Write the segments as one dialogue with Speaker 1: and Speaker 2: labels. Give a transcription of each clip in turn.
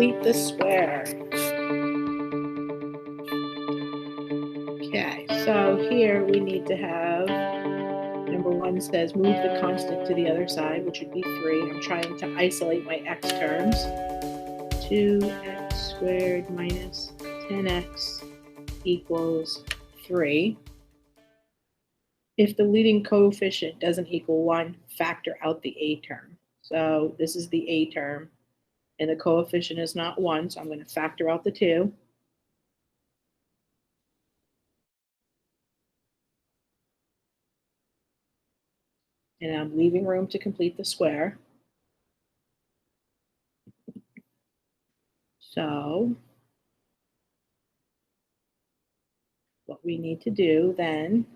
Speaker 1: complete the square. Okay, so here we need to have, number 1 says move the constant to the other side, which would be 3. I'm trying to isolate my x terms. 2x squared minus 10x equals 3. If the leading coefficient doesn't equal 1, factor out the a term. So this is the a term, and the coefficient is not 1, so I'm going to factor out the 2. And I'm leaving room to complete the square. So what we need to do then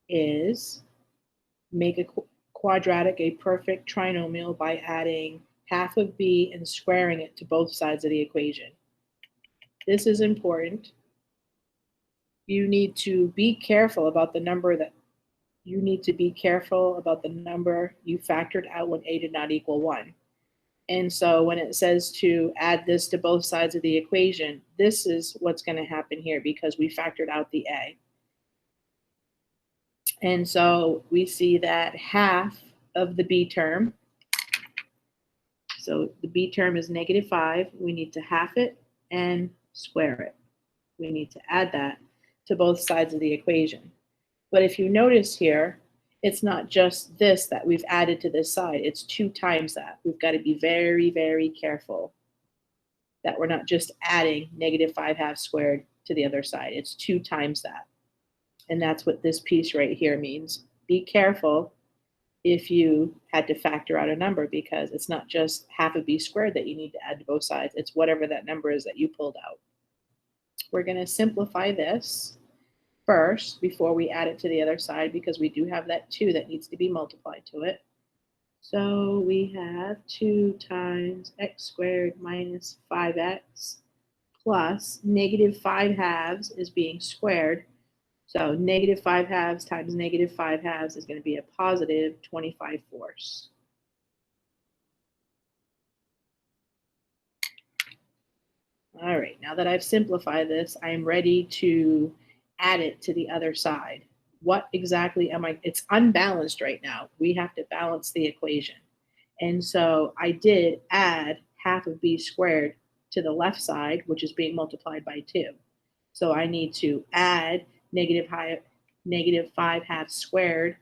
Speaker 1: is make a quadratic a perfect trinomial by adding half of b and squaring it to both sides of the equation. This is important. You need to be careful about the number you factored out when a did not equal 1. And so when it says to add this to both sides of the equation, this is what's going to happen here because we factored out the a. And so we see that half of the b term, so the b term is -5, we need to half it and square it. We need to add that to both sides of the equation. But if you notice here, it's not just this that we've added to this side, it's 2 times that. We've got to be very, very careful that we're not just adding -5/2 squared to the other side. It's 2 times that. And that's what this piece right here means. Be careful if you had to factor out a number because it's not just half of b squared that you need to add to both sides. It's whatever that number is that you pulled out. We're going to simplify this first before we add it to the other side because we do have that 2 that needs to be multiplied to it. So we have 2 times x squared minus 5x plus -5/2 is being squared. So -5/2 times -5/2 is going to be a positive 25/4. All right, now that I've simplified this, I'm ready to add it to the other side. What exactly am I? It's unbalanced right now. We have to balance the equation. And so I did add half of b squared to the left side, which is being multiplied by 2. So I need to add -5/2 squared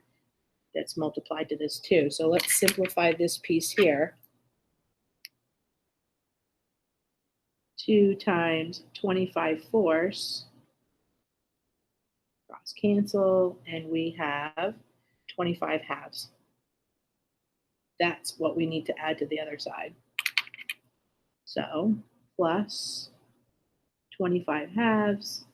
Speaker 1: that's multiplied to this 2. So let's simplify this piece here. 2 times 25/4, cross cancel, and we have 25/2. That's what we need to add to the other side. So plus 25/2.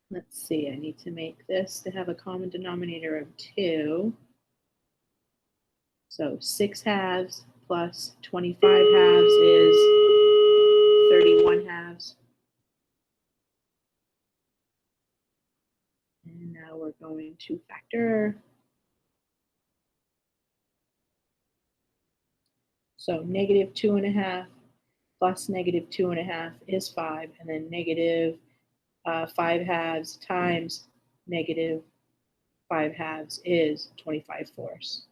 Speaker 1: Let's see, I need to make this to have a common denominator of 2. So 6/2 plus 25/2 is 31/2. And now we're going to factor. So -2.5 plus -2.5 is 5, and then -5/2 times -5/2 is 25/4.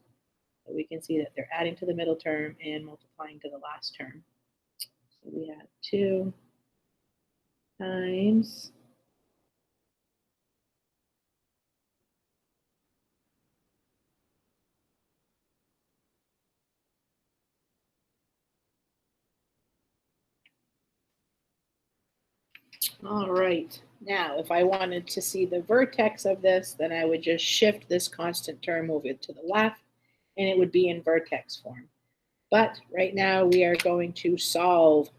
Speaker 1: So we can see that they're adding to the middle term and multiplying to the last term. So we have 2 times all right. Now, if I wanted to see the vertex of this, then I would just shift this constant term over to the left, and it would be in vertex form. But right now, we are going to solve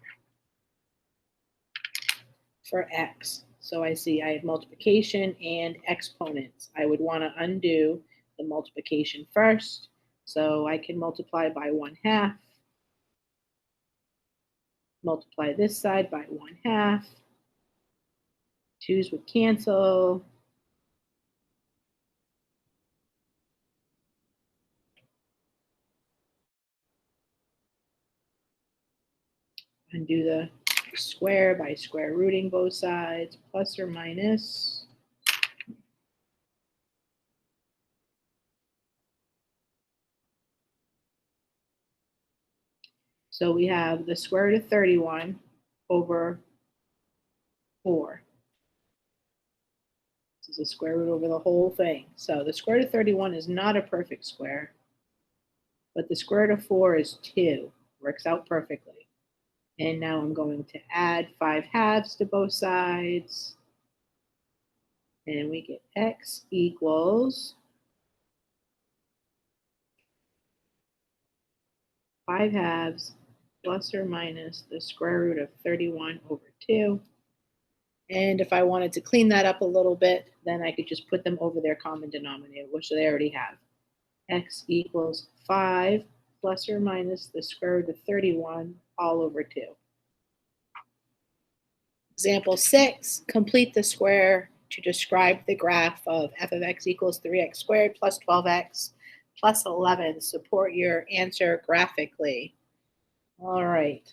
Speaker 1: for x. So I see I have multiplication and exponents. I would want to undo the multiplication first. So I can multiply by 1/2, multiply this side by 1/2. 2's would cancel. and do the square by square rooting both sides, plus or minus. So we have the square root of 31 over 4. This is the square root over the whole thing. So the square root of 31 is not a perfect square, but the square root of 4 is 2. Works out perfectly. And now I'm going to add 5/2 to both sides. And we get x equals 5/2 plus or minus the square root of 31 over 2. And if I wanted to clean that up a little bit, then I could just put them over their common denominator, which they already have. X equals 5 plus or minus the square root of 31 all over 2. Example 6, complete the square to describe the graph of f of x equals 3x squared plus 12x plus 11. Support your answer graphically. All right.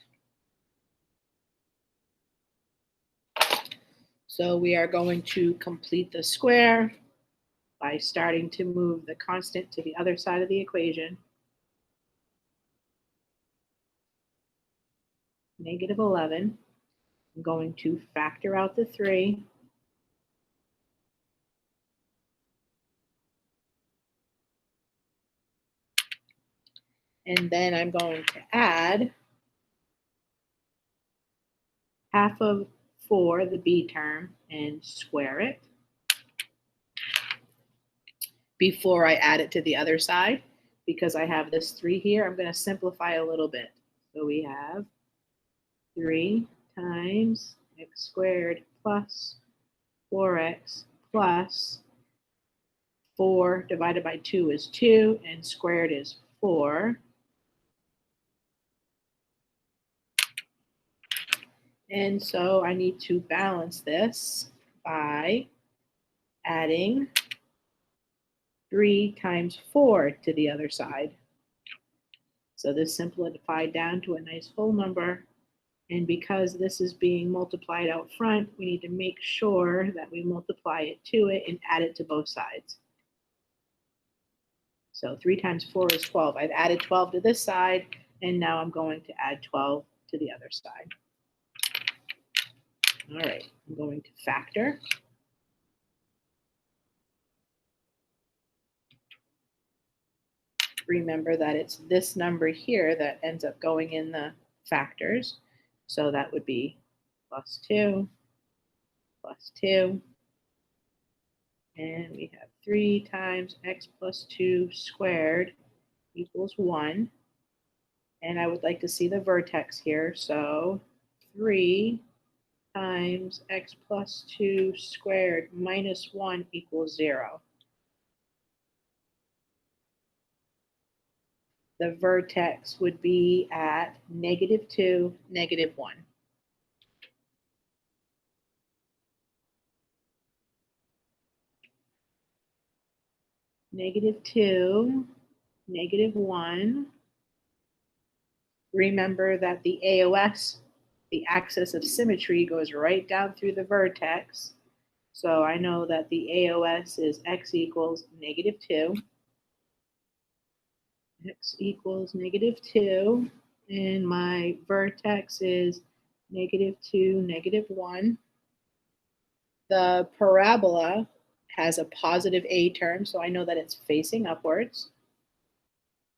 Speaker 1: So we are going to complete the square by starting to move the constant to the other side of the equation. Negative 11. I'm going to factor out the 3. And then I'm going to add half of 4, the b term, and square it before I add it to the other side. Because I have this 3 here, I'm going to simplify a little bit. So we have 3 times x squared plus 4x plus 4 divided by 2 is 2, and squared is 4. And so I need to balance this by adding 3 times 4 to the other side. So this simplified down to a nice whole number. And because this is being multiplied out front, we need to make sure that we multiply it to it and add it to both sides. So 3 times 4 is 12. I've added 12 to this side, and now I'm going to add 12 to the other side. All right, I'm going to factor. Remember that it's this number here that ends up going in the factors. So that would be plus 2, plus 2. And we have 3 times x plus 2 squared equals 1. And I would like to see the vertex here. So 3 times x plus 2 squared minus 1 equals 0. The vertex would be at -2, -1. -2, -1. Remember that the AOS, the axis of symmetry, goes right down through the vertex. So I know that the AOS is x equals -2. X equals -2. And my vertex is -2, -1. The parabola has a positive a term, so I know that it's facing upwards.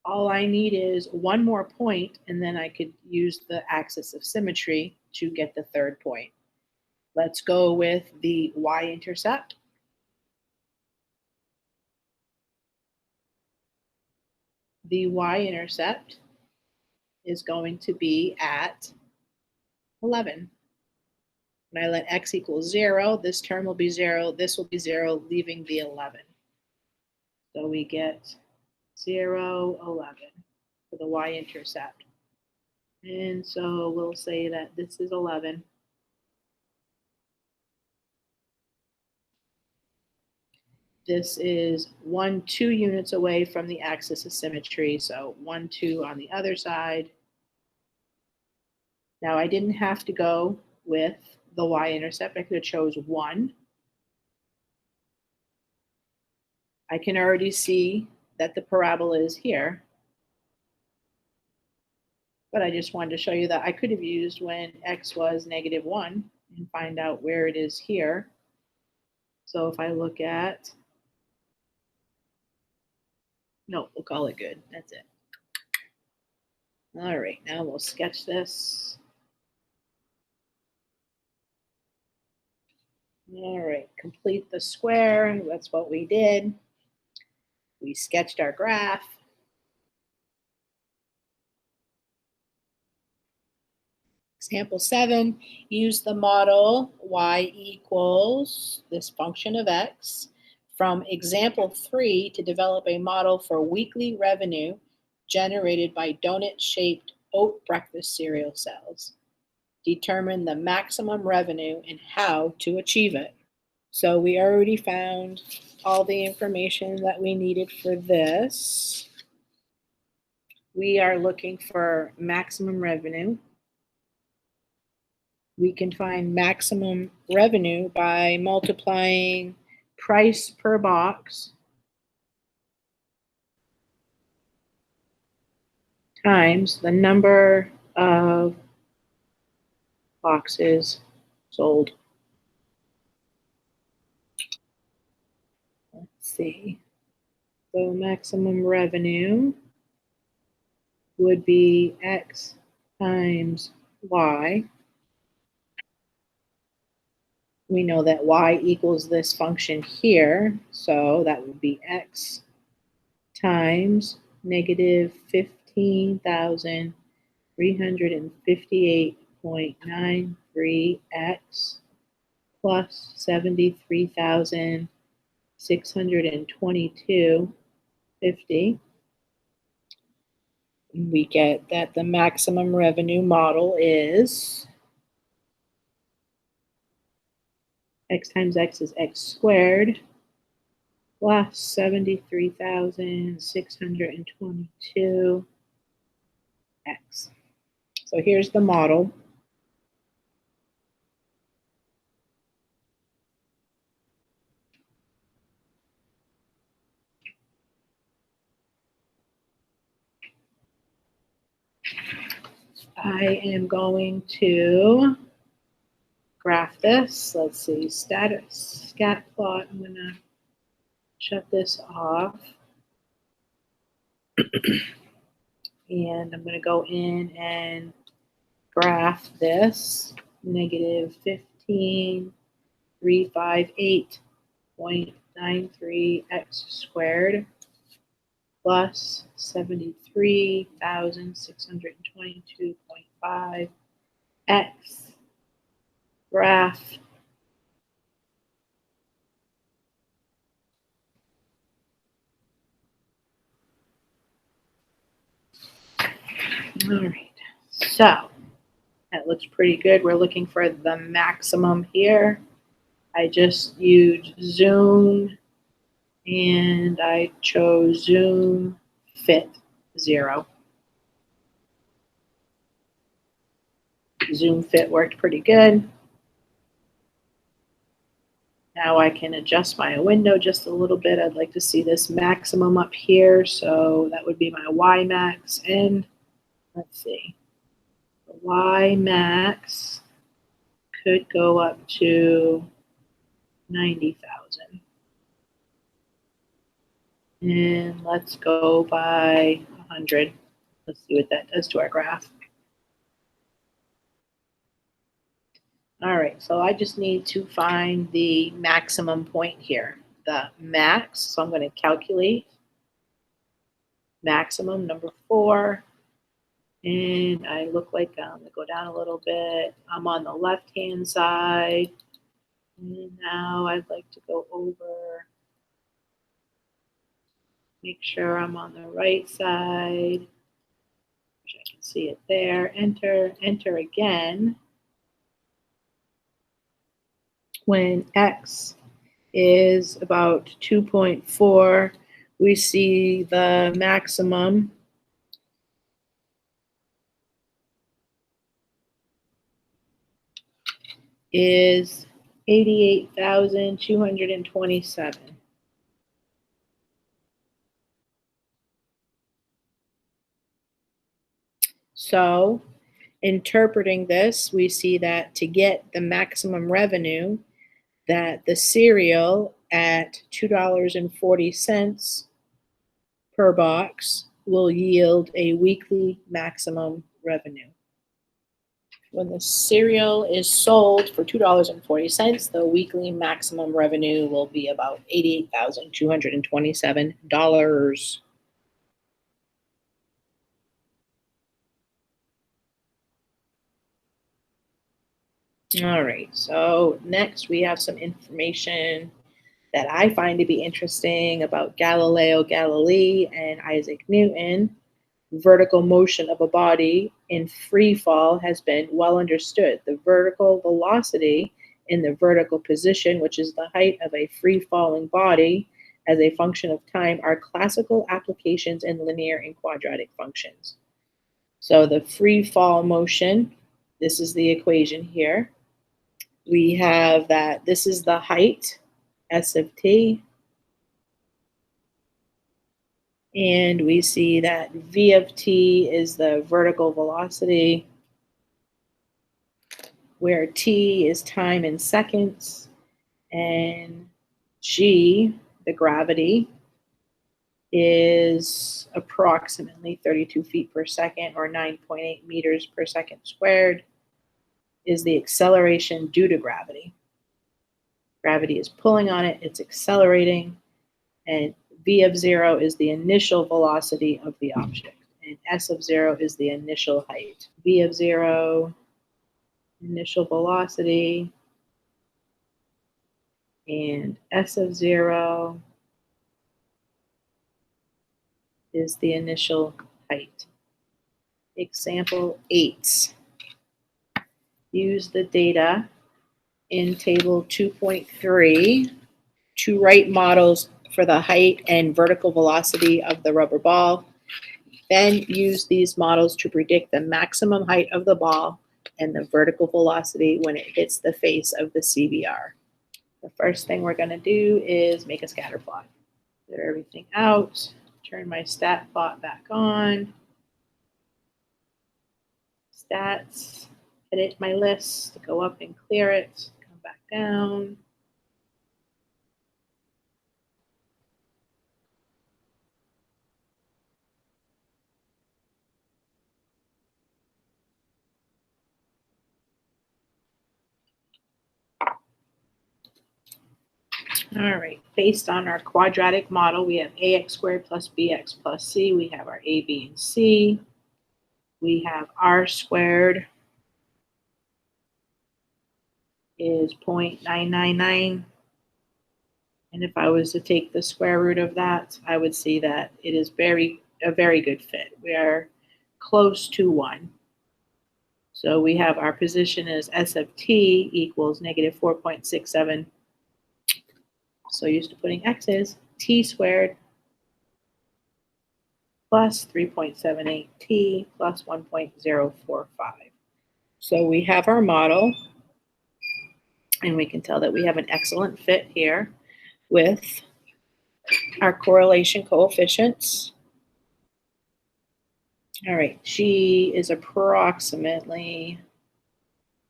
Speaker 1: All I need is one more point, and then I could use the axis of symmetry to get the third point. Let's go with the y-intercept. The y-intercept is going to be at 11. When I let x equal 0, this term will be 0, this will be 0, leaving the 11. So we get 0, 11 for the y-intercept. And so we'll say that this is 11. This is 1, 2 units away from the axis of symmetry. So 1, 2 on the other side. Now I didn't have to go with the y-intercept. I could have chose 1. I can already see that the parabola is here, but I just wanted to show you that I could have used when x was -1 and find out where it is here. So if I look at, no, we'll call it good. That's it. All right, now we'll sketch this. All right, complete the square. That's what we did. We sketched our graph. Example 7, use the model y equals this function of x from example 3 to develop a model for weekly revenue generated by donut-shaped oat breakfast cereal sales. Determine the maximum revenue and how to achieve it. So we already found all the information that we needed for this. We are looking for maximum revenue. We can find maximum revenue by multiplying price per box times the number of boxes sold. Let's see. So maximum revenue would be x times y. We know that y equals this function here, so that would be x times -15,358.93x plus 73,622.50. We get that the maximum revenue model is x times x is x squared plus 73,622x. So here's the model. I am going to graph this. Let's see, scat plot. I'm going to shut this off. And I'm going to go in and graph this -15,358.93x squared plus 73,622.5x graph. All right, so that looks pretty good. We're looking for the maximum here. I just used zoom and I chose zoom fit 0. Zoom fit worked pretty good. Now I can adjust my window just a little bit. I'd like to see this maximum up here. So that would be my Y max. And let's see, the Y max could go up to 90,000. And let's go by 100. Let's see what that does to our graph. All right, so I just need to find the maximum point here, the max. So I'm going to calculate maximum number 4. And I look like I'm going to go down a little bit. I'm on the left-hand side. And now I'd like to go over, make sure I'm on the right side. Wish I can see it there. Enter, enter again. When x is about 2.4, we see the maximum is 88,227. So, interpreting this, we see that to get the maximum revenue, that the cereal at $2.40 per box will yield a weekly maximum revenue. When the cereal is sold for $2.40, the weekly maximum revenue will be about $88,227. All right, so next we have some information that I find to be interesting about Galileo Galilei and Isaac Newton. Vertical motion of a body in free fall has been well understood. The vertical velocity in the vertical position, which is the height of a free falling body as a function of time, are classical applications in linear and quadratic functions. So the free fall motion, this is the equation here. We have that this is the height, S of t, and we see that v of t is the vertical velocity, where t is time in seconds, and g, the gravity, is approximately 32 feet per second, or 9.8 meters per second squared, is the acceleration due to gravity. Gravity is pulling on it, it's accelerating, and v of 0 is the initial velocity of the object, and s of 0 is the initial height. V of 0, initial velocity, and s of 0 is the initial height. Example 8. Use the data in table 2.3 to write models for the height and vertical velocity of the rubber ball. Then use these models to predict the maximum height of the ball and the vertical velocity when it hits the face of the CBR. The first thing we're going to do is make a scatter plot. Clear everything out. Turn my stat plot back on. Stats. Edit my list. Go up and clear it. Come back down. All right, based on our quadratic model, we have ax squared plus bx plus c. We have our a, b, and c. We have r squared is 0.999. And if I was to take the square root of that, I would see that it is a very good fit. We are close to 1. So we have our position as s of t equals negative 4.67. So used to putting x's, t squared plus 3.78t plus 1.045. So we have our model, and we can tell that we have an excellent fit here with our correlation coefficients. All right, G is approximately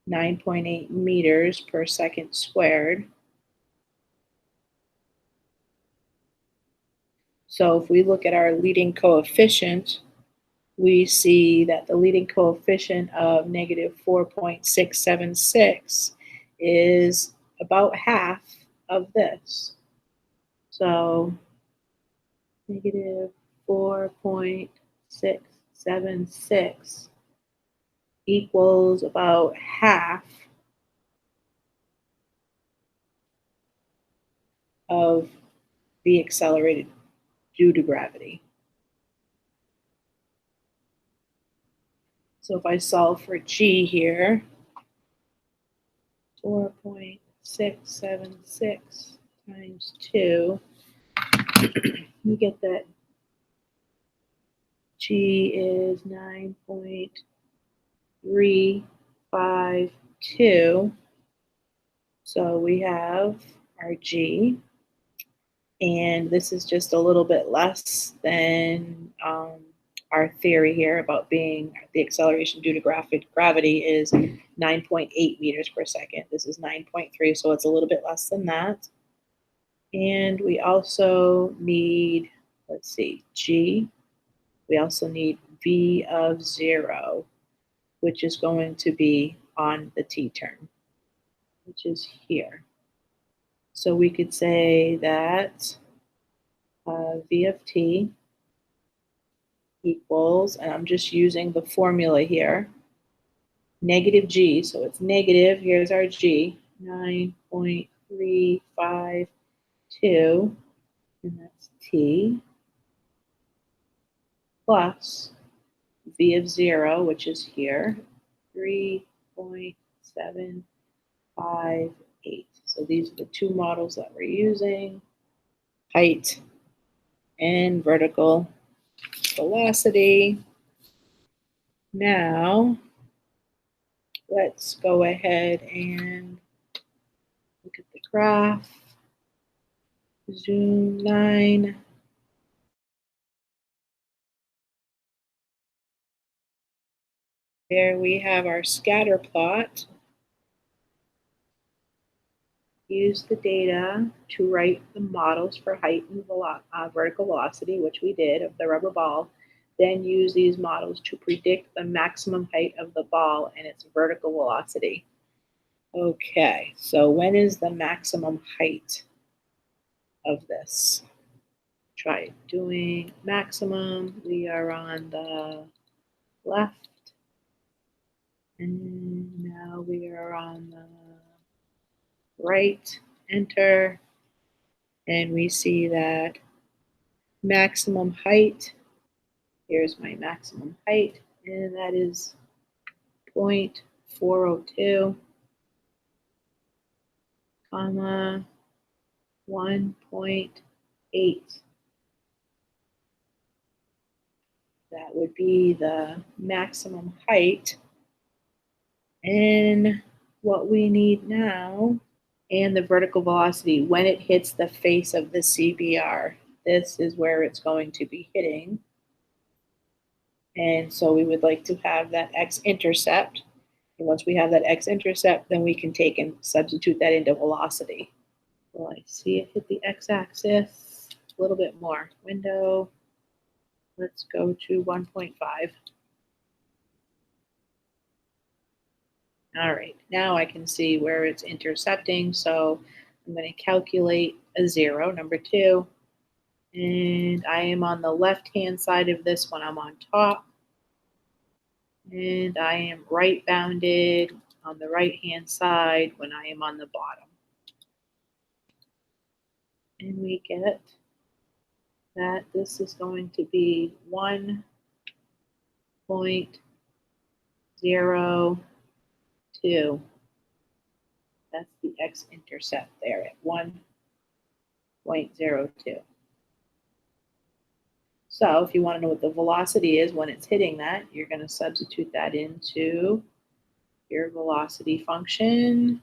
Speaker 1: 9.8 meters per second squared. So if we look at our leading coefficient, we see that the leading coefficient of negative 4.676 is about half of this. So negative 4.676 equals about half of the accelerated due to gravity. So if I solve for G here, 4.676 times 2, we get that G is 9.352. So we have our G, and this is just a little bit less than our theory here about being the acceleration due to gravity is 9.8 meters per second. This is 9.3, so it's a little bit less than that. And we also need, let's see, G. We also need V of 0, which is going to be on the T term, which is here. So we could say that V of T equals, and I'm just using the formula here, negative G, so it's negative, here's our G, 9.352, and that's T, plus V of 0, which is here, 3.758. So these are the two models that we're using, height and vertical velocity. Now, let's go ahead and look at the graph. Zoom 9. There we have our scatter plot. Use the data to write the models for height and vertical velocity, which we did of the rubber ball. Then use these models to predict the maximum height of the ball and its vertical velocity. Okay, so when is the maximum height of this? Try doing maximum. We are on the left. And now we are on the right, enter, and we see that maximum height, here's my maximum height, and that is 0.402, comma, 1.8. That would be the maximum height. And what we need now, and the vertical velocity when it hits the face of the CBR. This is where it's going to be hitting. And so we would like to have that x-intercept. And once we have that x-intercept, then we can take and substitute that into velocity. Well, I see it hit the x-axis a little bit more. Window, let's go to 1.5. All right, now I can see where it's intercepting. So I'm going to calculate a 0, number 2. And I am on the left-hand side of this one. I'm on top. And I am right bounded on the right-hand side when I am on the bottom. And we get that this is going to be 1.02. That's the x-intercept there at 1.02. So if you want to know what the velocity is when it's hitting that, you're going to substitute that into your velocity function.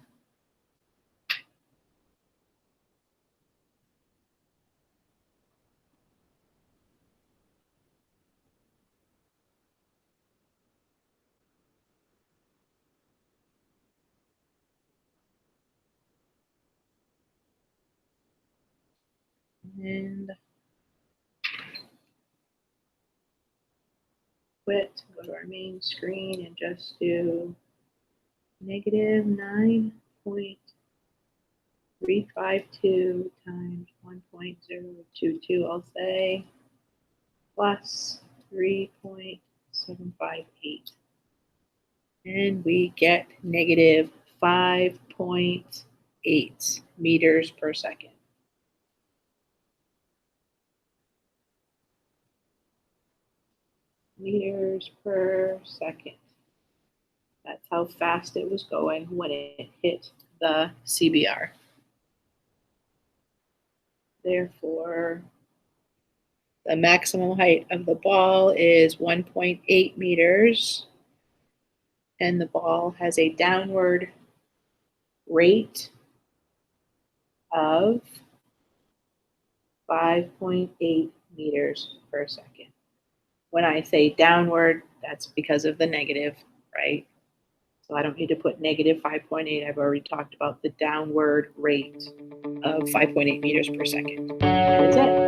Speaker 1: And quit, go to our main screen and just do negative 9.352 times 1.022, I'll say, plus 3.758. And we get negative 5.8 meters per second. Meters per second. That's how fast it was going when it hit the CBR. Therefore, the maximum height of the ball is 1.8 meters, and the ball has a downward rate of 5.8 meters per second. When I say downward, that's because of the negative, right? So I don't need to put negative 5.8. I've already talked about the downward rate of 5.8 meters per second. That is it.